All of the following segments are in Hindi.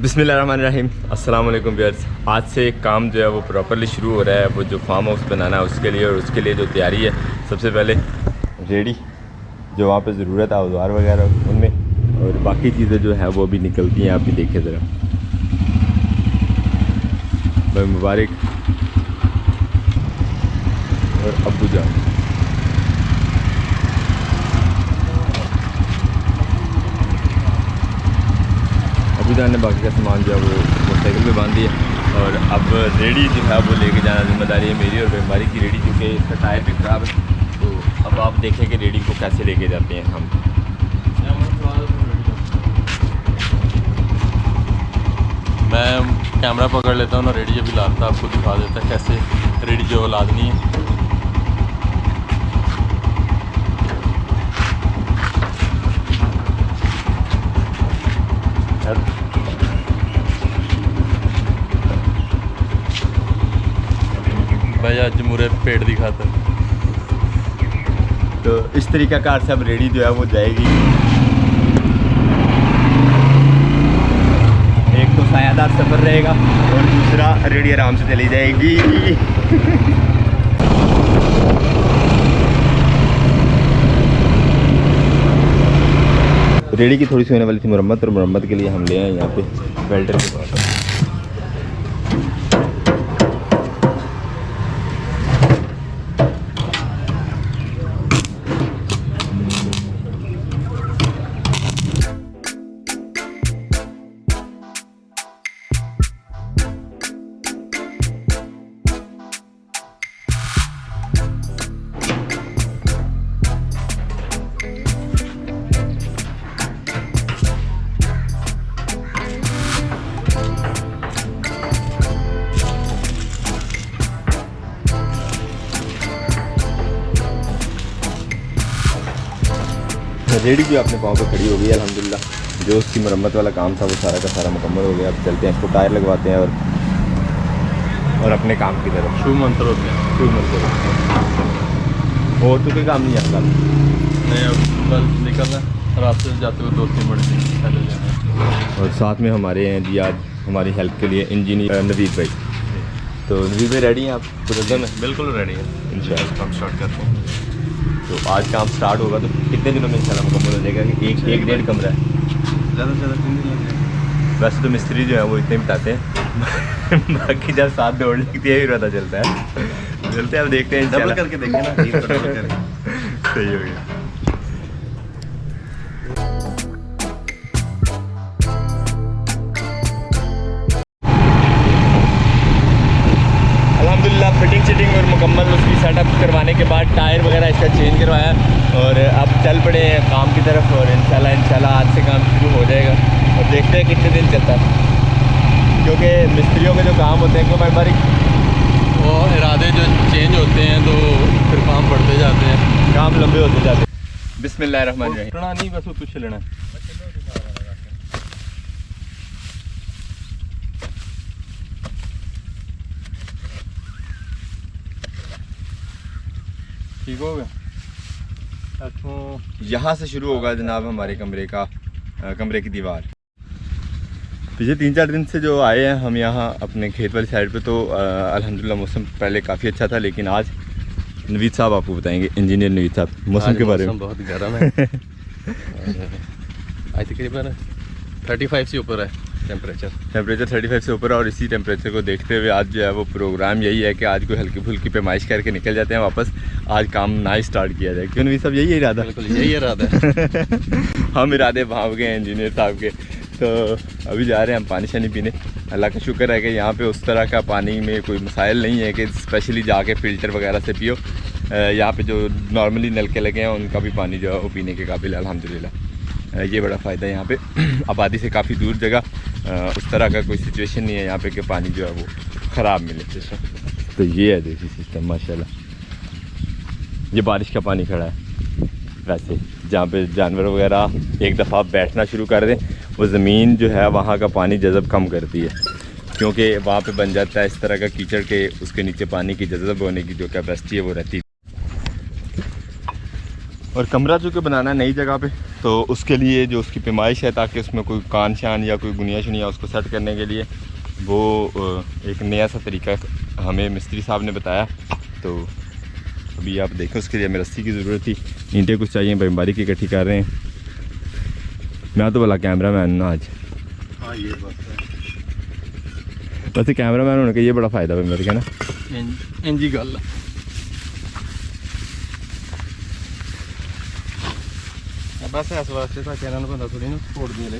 बिस्मिल्लाहिर्रहमानिर्रहीम। अस्सलाम वालेकुम व्यूअर्स। आज से काम जो है वो प्रॉपरली शुरू हो रहा है। वो जो फार्म हाउस बनाना है उसके लिए, और उसके लिए जो तैयारी है, सबसे पहले रेडी जो वहाँ पे ज़रूरत है औजार वगैरह उनमें, और बाकी चीज़ें जो है वो भी निकलती हैं। आप भी देखें ज़रा। भाई मुबारक और अब्बू जान। अबू जान ने बाकी का सामान जो है वो मोटरसाइकिल पे बांध दिया, और अब रेडी जो है वो लेके जाना जिम्मेदारी है मेरी और बेमारी की। रेडी क्योंकि इसका टायर भी ख़राब है, तो अब आप देखें कि रेडी को कैसे लेके जाते हैं हम। मैं कैमरा पकड़ लेता हूँ ना, रेडी अभी लाता आपको दिखा देता है कैसे रेडी जो लादनी है। भाई आज मुरे पेट दिखाता है। तो इस तरीक़ाकार से अब रेडी जो है वो जाएगी। एक तो सायादार सफ़र रहेगा और दूसरा रेडी आराम से चली जाएगी। रेडी की थोड़ी सी होने वाली थी मुरम्मत, और मुरम्मत के लिए हम ले आए यहाँ पे वेल्डर के पास। रेडी जो अपने पाँव पे खड़ी हो गई है अल्हम्दुलिल्लाह। जो उसकी मरम्मत वाला काम था वो सारा का सारा मुकम्मल हो गया। अब चलते हैं, इसको टायर लगवाते हैं और अपने काम की तरफ शुभ मंत्र होते हैं। शुरू मंत्र। और तो कोई काम नहीं आता नहीं, अब कल निकलना रास्ते से जाते हुए 2-3 मिनट पहले जाना है। और साथ में हमारे हैं जी आज हमारी हेल्प के लिए इंजीनियर नवीद भाई। तो नवीद भाई रेडी हैं आप? बिल्कुल रेडी है। इंशाल्लाह काम स्टार्ट करते हैं। तो आज काम स्टार्ट होगा तो कितने दिनों में इंशाल्लाह मुकम्मल हो जाएगा? एक डेढ़ कमरा है ज़्यादा से ज़्यादा 3 दिन लग जाएंगे। वैसे तो मिस्त्री जो है वो इतने बताते हैं। बाकी जब साथ दौड़ लगती है फिर पता चलता है। चलते हैं, अब देखते हैं डबल इंशाल्लाह। करके देखें ना, डबल करके। सही हो गया। अल्हम्दुलिल्लाह फिटिंग शिटिंग और मुकम्मल उसकी सेटअप करवाने के बाद टायर वगैरह इसका चेंज करवाया, और अब चल पड़े हैं काम की तरफ। और इंशाल्लाह आज से काम शुरू हो जाएगा, और देखते हैं कितने दिन चलता है। क्योंकि मिस्त्रियों के जो काम होते हैं क्यों भाई वो इरादे जो चेंज होते हैं तो फिर काम बढ़ते जाते हैं, काम लंबे होते जाते हैं। बिस्मिल्लाहिर्रहमानिर्रहीम। उठना नहीं, बस वो तुझे लेना है। ठीक हो गया। अच्छा, यहाँ से शुरू होगा जनाब हमारे कमरे की दीवार। पिछले 3-4 दिन से जो आए हैं हम यहाँ अपने खेत वाली साइड पे, तो अल्हम्दुलिल्लाह मौसम पहले काफ़ी अच्छा था, लेकिन आज नवीद साहब आपको बताएंगे, इंजीनियर नवीद साहब, मौसम के बारे में। बहुत गर्म है। आज तकरीबन 35 से ऊपर है टेम्परेचर 35 से ऊपर है। और इसी टेम्परेचर को देखते हुए आज जो है वो प्रोग्राम यही है कि आज कोई हल्की फुल्की पैमाइश करके निकल जाते हैं वापस। आज काम ना ही स्टार्ट किया जाए। क्यों नवीद साहब, यही इरादा? बिल्कुल यही इरादा है। हम इरादे भाव गए हैं इंजीनियर साहब के। तो अभी जा रहे हैं हम पानी शानी पीने। अल्लाह का शुक्र है कि यहाँ पे उस तरह का पानी में कोई मसाइल नहीं है कि स्पेशली जाके फ़िल्टर वगैरह से पियो। यहाँ पे जो नॉर्मली नलके लगे हैं उनका भी पानी जो है वो पीने के काबिल है अल्हम्दुलिल्लाह। ये बड़ा फ़ायदा है यहाँ पे। आबादी से काफ़ी दूर जगह उस तरह का कोई सिचुएशन नहीं है यहाँ पे कि पानी जो है वो ख़राब मिले। तो ये है देसी सिस्टम माशाल्लाह। ये बारिश का पानी खड़ा है। वैसे जहाँ पे जानवर वगैरह एक दफ़ा बैठना शुरू कर दें, वो ज़मीन जो है वहाँ का पानी जज़ब कम करती है, क्योंकि वहाँ पे बन जाता है इस तरह का कीचड़ के उसके नीचे पानी की जज़ब होने की जो कैपेसिटी है वो रहती है। और कमरा चूँकि बनाना है नई जगह पे, तो उसके लिए जो उसकी पैमाइश है ताकि उसमें कोई कान शान या कोई गुनिया शुनिया उसको सेट करने के लिए वो एक नया सा तरीका हमें मिस्त्री साहब ने बताया। तो अभी आप देखें उसके लिए हमें रस्सी की ज़रूरत थी, ईंटें कुछ चाहिए, बमबारी की इकट्ठी कर रहे हैं। मैं तो बोला कैमरा मैन ना आज। हाँ ये बात है, वैसे कैमरा मैन होने का ये बड़ा फ़ायदा है मेरे का ना। इंजी गल बस इस वास्ते तो चैनल बंदा थोड़ी ना छोड़ दिए ले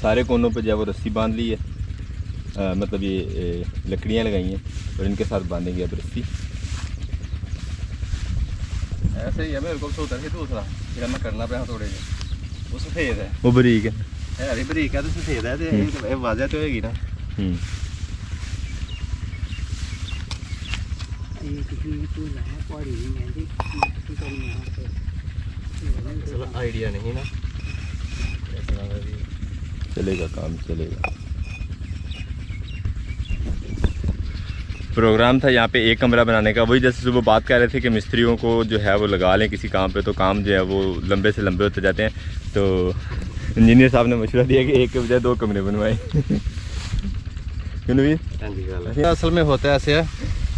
सारे कोनों पे जो है वो रस्सी बांध ली है, मतलब ये लकड़ियाँ लगाई हैं और इनके साथ बांधेंगे अब रस्सी। ऐसे ही है मेरे को सोता है दूसरा फिर मैं करना पे थोड़े वो सफेद है, वो बरीक है, हरी बरीक है तो सफेद है तो ये वाज़ह तो होगी ना। आइडिया नहीं ना, चलेगा काम चलेगा। प्रोग्राम था यहाँ पे एक कमरा बनाने का, वही जैसे सुबह बात कर रहे थे कि मिस्त्रियों को जो है वो लगा लें किसी काम पे, तो काम जो है वो लंबे से लंबे होते जाते हैं। तो इंजीनियर साहब ने मशवरा दिया कि एक के बजाय 2 कमरे बनवाएं। असल में होता है ऐसे है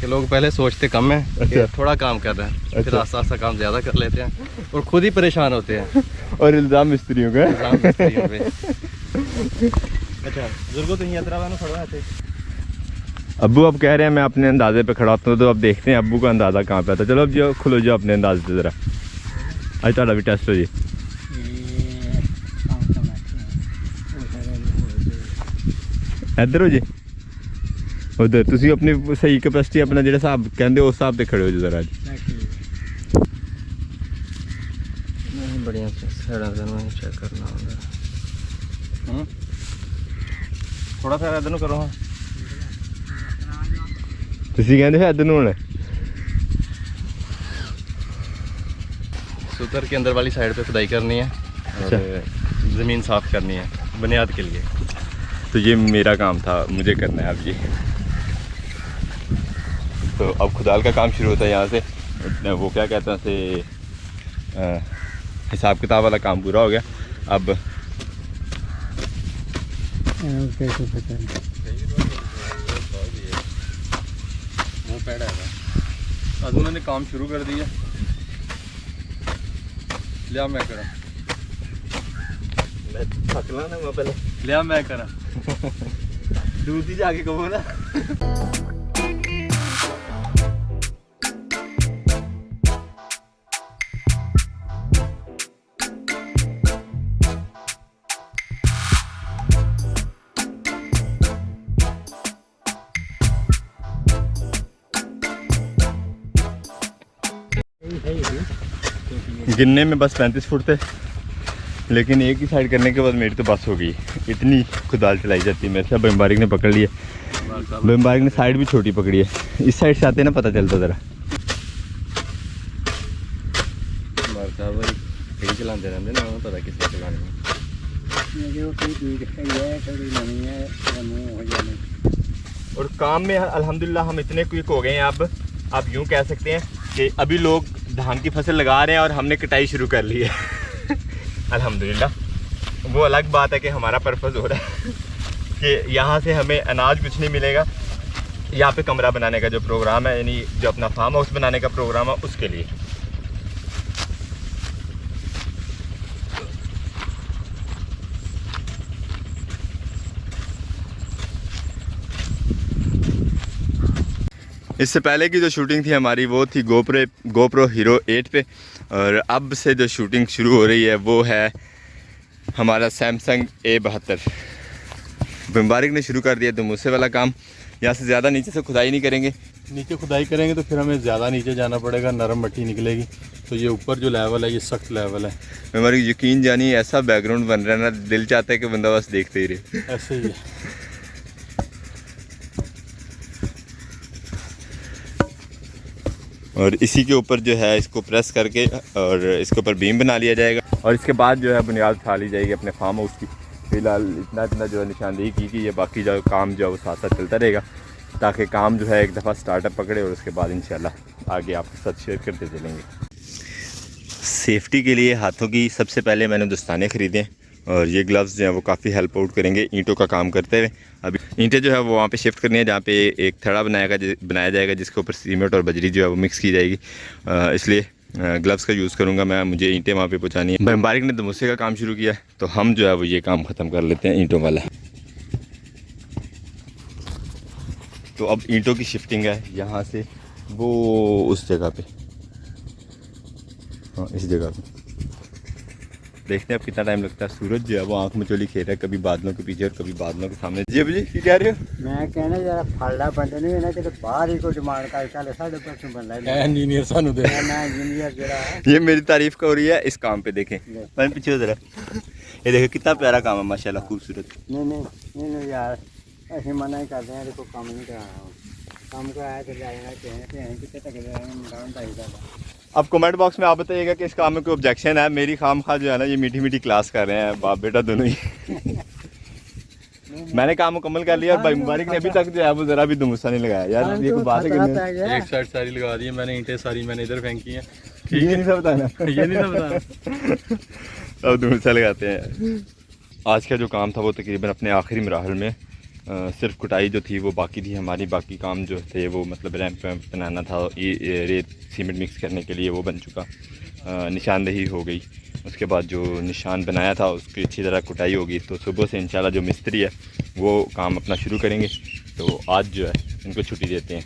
कि लोग पहले सोचते कम है, अच्छा। थोड़ा काम कर रहे हैं, फिर आस्ता आस्ता काम ज़्यादा कर लेते हैं और खुद ही परेशान होते हैं। और इल्ज़ाम मिस्त्रियों का है। अच्छा बुजुर्गों तो यहाँ तरह खड़ा है। अब्बू अब कह रहे हैं मैं अपने अंदाजे पे खड़ा होता हूँ, तो अब देखते हैं अब्बू का अंदाज़ा कहाँ पे आता है। चलो अब जो खुलो जो अपने अंदाजे से ज़रा, आज ਤੁਹਾਡਾ भी टेस्ट हो जी। इधर हो जी, उधर तुसी अपनी सही कैपेसिटी अपना जो हिसाब कहते उस हिसाब से खड़े हो जो ज़रा। बढ़िया चेक करना थोड़ा सा इधर करो। हाँ तुसी कहते हो इधर होना सूतर के अंदर वाली साइड पे खुदाई करनी है और ज़मीन साफ़ करनी है बुनियाद के लिए। तो ये मेरा काम था, मुझे करना है अब ये। तो अब खुदाल का काम शुरू होता है यहाँ से, वो क्या कहते हैं से हिसाब किताब वाला काम पूरा हो गया। अब आज उन्होंने काम शुरू कर दिया, लिया मैं करा, थकला ना मैं पहले, लिया मैं करा दूध ही जाके कहो ना। गिनने में बस 35 फुट थे, लेकिन एक ही साइड करने के बाद मेरी तो बस हो गई। इतनी खुदाल चलाई जाती है मेरे से। बमबारिक ने पकड़ लिया, बमबारिक ने साइड भी छोटी पकड़ी है। इस साइड से आते ना पता चलता ज़रा। चलाते रहते ना, पता किसने चलाने। और काम में अल्हम्दुलिल्लाह हम इतने क्विक हो गए हैं। अब आप यूँ कह सकते हैं कि अभी लोग धान की फसल लगा रहे हैं और हमने कटाई शुरू कर ली है। अल्हम्दुलिल्लाह, वो अलग बात है कि हमारा पर्पज़ हो रहा है कि यहाँ से हमें अनाज कुछ नहीं मिलेगा। यहाँ पे कमरा बनाने का जो प्रोग्राम है, यानी जो अपना फार्म हाउस बनाने का प्रोग्राम है, उसके लिए। इससे पहले की जो शूटिंग थी हमारी वो थी गोप्रो हीरो 8 पे, और अब से जो शूटिंग शुरू हो रही है वो है हमारा सैमसंग A72। बमबारिक ने शुरू कर दिया दुमूसे वाला काम। यहाँ से ज़्यादा नीचे से खुदाई नहीं करेंगे। नीचे खुदाई करेंगे तो फिर हमें ज़्यादा नीचे जाना पड़ेगा, नरम मट्टी निकलेगी। तो ये ऊपर जो लेवल है ये सख्त लेवल है। बमबारिक यकीन जानी ऐसा बैकग्राउंड बन रहा है ना, दिल चाहता है कि बंदा बस देखते ही रहे। ऐसे ही है। और इसी के ऊपर जो है इसको प्रेस करके और इसके ऊपर बीम बना लिया जाएगा, और इसके बाद जो है बुनियाद उठा ली जाएगी अपने फार्म हाउस की। फ़िलहाल इतना जो है निशानदेही की कि ये बाकी जो काम जो है वो साथ साथ चलता रहेगा, ताकि काम जो है एक दफ़ा स्टार्टअप पकड़े और उसके बाद इंशाल्लाह आगे आपके साथ शेयर करते चलेंगे। सेफ्टी के लिए हाथों की सबसे पहले मैंने दस्ताने ख़रीदे और ये ग्लव्स जो हैं वो काफ़ी हेल्प आउट करेंगे ईंटों का काम करते हुए। अभी ईंटें जो है वो वहाँ पे शिफ्ट करनी है जहाँ पे एक थड़ा बनाया जाएगा जिसके ऊपर सीमेंट और बजरी जो है वो मिक्स की जाएगी, इसलिए ग्लव्स का यूज़ करूँगा मैं। मुझे ईंटें वहाँ पे पहुँचानी है। मुबारक ने दमूसे का काम शुरू किया तो हम जो है वो ये काम ख़त्म कर लेते हैं ईंटों वाला। तो अब ईंटों की शिफ्टिंग है यहाँ से वो उस जगह पे, हाँ इस जगह पे। देखते हैं अब कितना टाइम लगता है। सूरज जो है वो आँख में चोली खेल रहा है, कभी बादलों के पीछे और कभी बादलों के सामने। जी अभी जी कह रहे हो? मैं कहना जरा फाड़ा बंदे नहीं है कि बाहर ही को डिमांड कर चले 5.5 बंदा इंजीनियर सानू दे मैं इंजीनियर जरा ये मेरी तारीफ का हो रही है इस काम पे। देखें मैं पीछे जरा, ये देखो कितना प्यारा काम है माशाल्लाह, खूबसूरत। नहीं यार ऐसे मना ही करते हैं, देखो काम नहीं कराना, काम कराया तो जाएगा कहीं कितने तक जाएगा। अब कमेंट बॉक्स में आप बताइएगा कि इस काम में कोई ऑब्जेक्शन है। मेरी खामखा जो है ना ये मीठी मीठी क्लास कर रहे हैं बाप बेटा दोनों ही। मैंने काम मुकम्मल कर लिया और भाई मुबारक ने अभी तक जो है वो जरा भी दुमुसा नहीं लगाया। यार ये कोई बात है? एक साइड सारी लगा दी है मैंने, ईंटें सारी मैंने इधर फेंकी हैं। ये नहीं सब बताना, ये नहीं सब बताना। अब दुमुसा लगाते हैं। आज का जो काम था वो तकरीबन अपने आखिरी मराहल में, सिर्फ कुटाई जो थी वो बाकी थी हमारी। बाकी काम जो थे वो मतलब रैंप बनाना था, ये रेत सीमेंट मिक्स करने के लिए वो बन चुका। निशानदेही हो गई, उसके बाद जो निशान बनाया था उसकी अच्छी तरह कुटाई होगी। तो सुबह से इंशाल्लाह जो मिस्त्री है वो काम अपना शुरू करेंगे। तो आज जो है इनको छुट्टी देते हैं।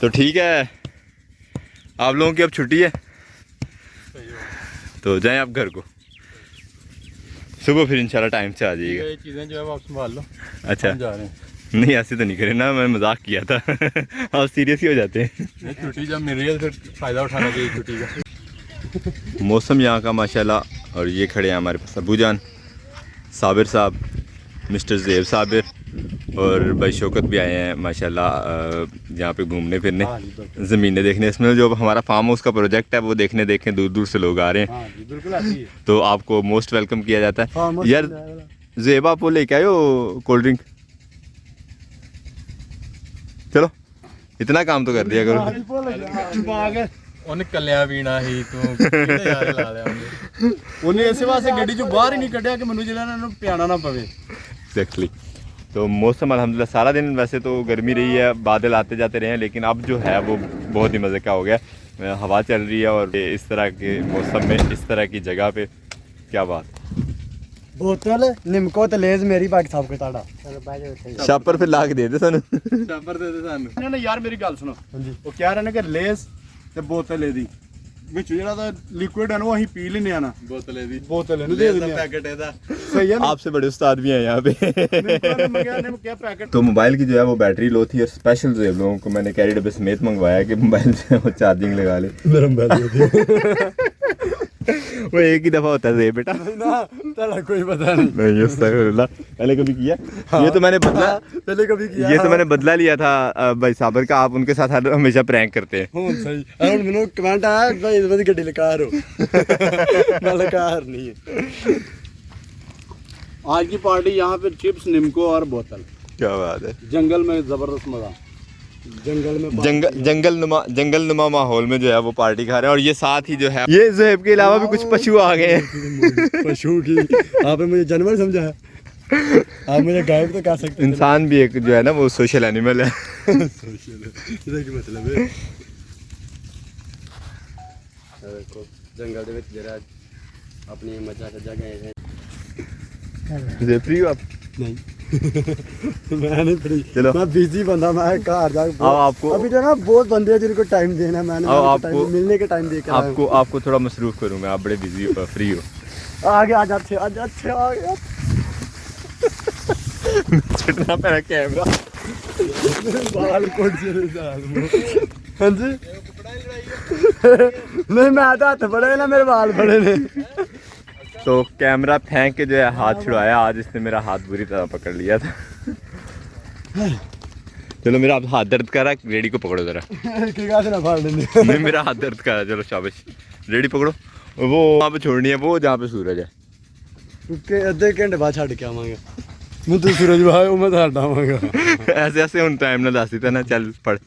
तो ठीक है, आप लोगों की अब छुट्टी है तो जाएं आप घर को, सुबह फिर इंशाल्लाह टाइम से आ जाइएगा। ये चीज़ें जो है वो आप संभाल लो। अच्छा जा रहे हैं? नहीं ऐसे तो नहीं करे ना, मैं मजाक किया था। आप सीरियस ही हो जाते हैं। छुट्टी जब मिल रही है तो फ़ायदा उठाना चाहिए छुट्टी का। मौसम यहाँ का माशाल्लाह। और ये खड़े हैं हमारे पास अबू जान, साबिर साहब, मिस्टर ज़ेब साबिर और भाई शौकत भी आए हैं माशाल्लाह यहाँ पे घूमने फिरने, ज़मीनें देखने। इसमें जो हमारा फार्म हाउस का प्रोजेक्ट है वो देखें दूर दूर से लोग आ रहे हैं। बिल्कुल आती है। तो आपको मोस्ट वेलकम किया जाता है। यार ज़ेब आप वो लेके आए हो कोल्ड ड्रिंक? चलो इतना काम तो कर दिया करो। ਉਹਨੇ ਕੱਲਿਆ ਪੀਣਾ ਹੀ ਤੂੰ ਕਿਹੜੇ ਯਾਰ ਲਾ ਲਿਆ ਉਹਨੇ ਇਸੇ ਵਾਸਤੇ ਗੱਡੀ ਚੋਂ ਬਾਹਰ ਹੀ ਨਹੀਂ ਕੱਢਿਆ ਕਿ ਮੈਨੂੰ ਜਿਹੜਾ ਇਹਨਾਂ ਨੂੰ ਪਿਆਣਾ ਨਾ ਪਵੇ। एक्जैक्टली। तो मौसम अल्हम्दुलिल्लाह सारा दिन वैसे तो गर्मी रही है, बादल आते जाते रहे हैं, लेकिन अब जो है वो बहुत ही मज़े का हो गया। हवा चल रही है और इस तरह के मौसम में इस तरह की जगह पे क्या बात। बोतल निमको ते लेज मेरी बाकी सब कुछ ताड़ा शापर फिर ला के दे दे सानू। ਸ਼ਾਬਰ ਦੇ ਦੇ ਸਾਨੂੰ। ਇਹਨਾਂ ਨੇ ਯਾਰ ਮੇਰੀ ਗੱਲ ਸੁਣੋ, ਉਹ ਕਹਿ ਰਹੇ ਨੇ ਕਿ ਲੇਸ ਤੇ ਬੋਤਲ ਇਹਦੀ ਵਿੱਚ ਜਿਹੜਾ ਦਾ ਲਿਕੁਇਡ ਹੈ ਨਾ ਉਹ ਅਸੀਂ ਪੀ ਲੈਨੇ ਆ ਨਾ, ਬੋਤਲ ਇਹਦੀ ਬੋਤਲ ਇਹਨੂੰ ਦੇ ਦਿੰਦੇ ਆ। ਪੈਕੇਟ ਇਹਦਾ सही है ना? आपसे बड़े उस्ताद भी हैं यहाँ पे। ने क्या पैकेट। तो मोबाइल की जो है वो बैटरी लो थी और स्पेशल जो है लोगों को मैंने कैरी डब्बे समेत मंगवाया कि मोबाइल जो है वो चार्जिंग लगा ले। वो एक ही दफ़ा होता है बेटा ना तेरा कोई पता नहीं। अस्तगफिरुल्लाह, पहले कभी किया? ये तो मैंने बदला, पहले कभी किया। ये तो मैंने बदला लिया था भाई साबर का। आप उनके साथ हमेशा प्रैंक करते हैं। हूं सही। और मैंने कमेंट आया भाई इस गड्डी लकार हो। ना लकार नहीं है। आज की पार्टी यहाँ पे चिप्स निमको और बोतल। क्या बात है। जंगल में जबरदस्त मजा। जंगल में जंगल नुमा माहौल में जो है वो पार्टी खा रहे हैं। और ये साथ ही जो है ये ज़ुहैब के अलावा भी कुछ पशु आ गए हैं। पशु की आपने मुझे जानवर समझा है, आप मुझे गायब तो कह सकते हैं। इंसान भी एक जो है ना वो सोशल एनिमल है। इसका मतलब है देखो जंगल ਦੇ ਵਿੱਚ जरा अपनी मजा सजा गए हैं। फ्री हो आप? नहीं मैं नहीं फ्री। चलो मैं बिजी बंदा, मैं घर जाके आओ आपको अभी जो ना बहुत बंदे हैं जिनको टाइम देना है। मैंने आपको मिलने के टाइम देकर आपको थोड़ा मसरूफ करूँ मैं। आप बड़े बिजी फ्री हो। आगे आज अच्छे आ गया। छटना पड़ा कैमरा। बाल कोट से हाँ जी। नहीं मैं तो हाथ बड़े ना, मेरे बाल बड़े ने। तो कैमरा फेंक के जो है हाथ छुड़ाया। आज इसने मेरा हाथ बुरी तरह पकड़ लिया था। चलो मेरा हाथ दर्द कर रहा है, रेडी को पकड़ो जरा। नहीं मेरा हाथ दर्द कर रहा है। चलो शाबाश, रेडी पकड़ो। वो वहाँ पे छोड़नी है, वो जहाँ पे सूरज है। ਕਿ ਅੱਧੇ ਘੰਟੇ ਬਾਅਦ ਛੱਡ ਕੇ ਆਵਾਂਗਾ ਮੈਂ ਤੇ ਸੂਰਜ ਭਾਈ ਉਹ ਮੈਂ ਛੱਡ ਆਵਾਂਗਾ ऐसे ऐसे ਹੁਣ ਟਾਈਮ ਨਾਲ ਦੱਸ ਦਿੱਤਾ ਨਾ ਚੱਲ ਪੜ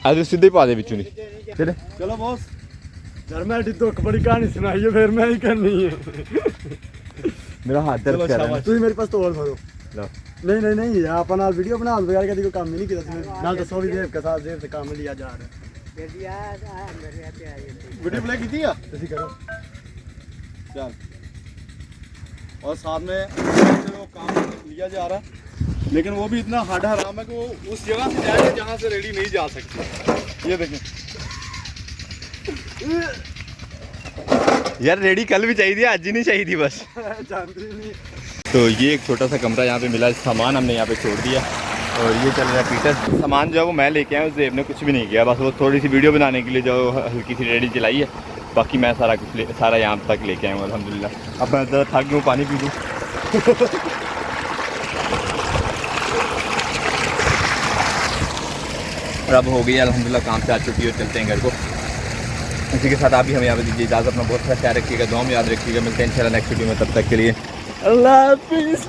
ਅੱਜ ਸਿੱਧੇ ਹੀ ਪਾ ਦੇ ਵਿੱਚੋਂ ਨਹੀਂ ਚਲੇ ਚਲੋ ਬੌਸ ਯਾਰ ਮੈਂ ਐਡੀ ਦੁੱਖ ਬੜੀ ਕਹਾਣੀ ਸੁਣਾਈ ਹੈ ਫਿਰ ਮੈਂ ਹੀ ਕਰਨੀ ਹੈ ਮੇਰਾ ਹੱਥ ਦਰਦ ਕਰ ਰਿਹਾ ਤੁਸੀਂ ਮੇਰੇ ਪਾਸ ਤੋੜ ਮਾਰੋ ਲਓ ਨਹੀਂ ਨਹੀਂ ਆਪਾਂ ਨਾਲ ਵੀਡੀਓ ਬਣਾਉਣ ਬਗੈਰ ਕਦੀ ਕੋਈ ਕੰਮ ਹੀ ਨਹੀਂ ਕੀਤਾ ਤੁਸੀਂ ਨਾਲ ਦੱਸੋ ਵੀ ਦੇਵ ਕਥਾ ਦੇਵ ਤੇ ਕੰਮ ਲਿਆ ਜਾ ਰਿਹਾ वीडियो प्ले की थी या ऐसी करो चल और साथ में वो काम लिया जा रहा लेकिन वो भी इतना हार्ड हराम है कि वो उस जगह से जाएगा जहाँ से रेडी नहीं जा सकती ये देखें यार रेडी कल भी चाहिए आज ही नहीं चाहिए बस जानती नहीं तो ये एक छोटा सा कमरा यहाँ पे मिला सामान हमने यहाँ पे छोड़ दिया और ये चल रहा है पीटर सामान जो है वो मैं लेके आया हूँ जेब ने कुछ भी नहीं किया बस वो थोड़ी सी वीडियो बनाने के लिए जो हल्की सी रेडी चलाई है बाकी मैं सारा कुछ सारा यहाँ तक लेके आया हूँ अल्हम्दुलिल्लाह अब मैं ज़रा थक गया पानी पी लूँ और अब हो गई अल्हम्दुलिल्लाह काम से आ चुकी है चलते हैं घर को इसी के साथ आप भी हमें यहाँ पे दीजिए इजाज़त अपना बहुत सारा ख्याल रखिएगा दुआ में याद रखिएगा मिलते हैं इंशाल्लाह नेक्स्ट वीडियो में तब तक के लिए अल्लाह हाफिज़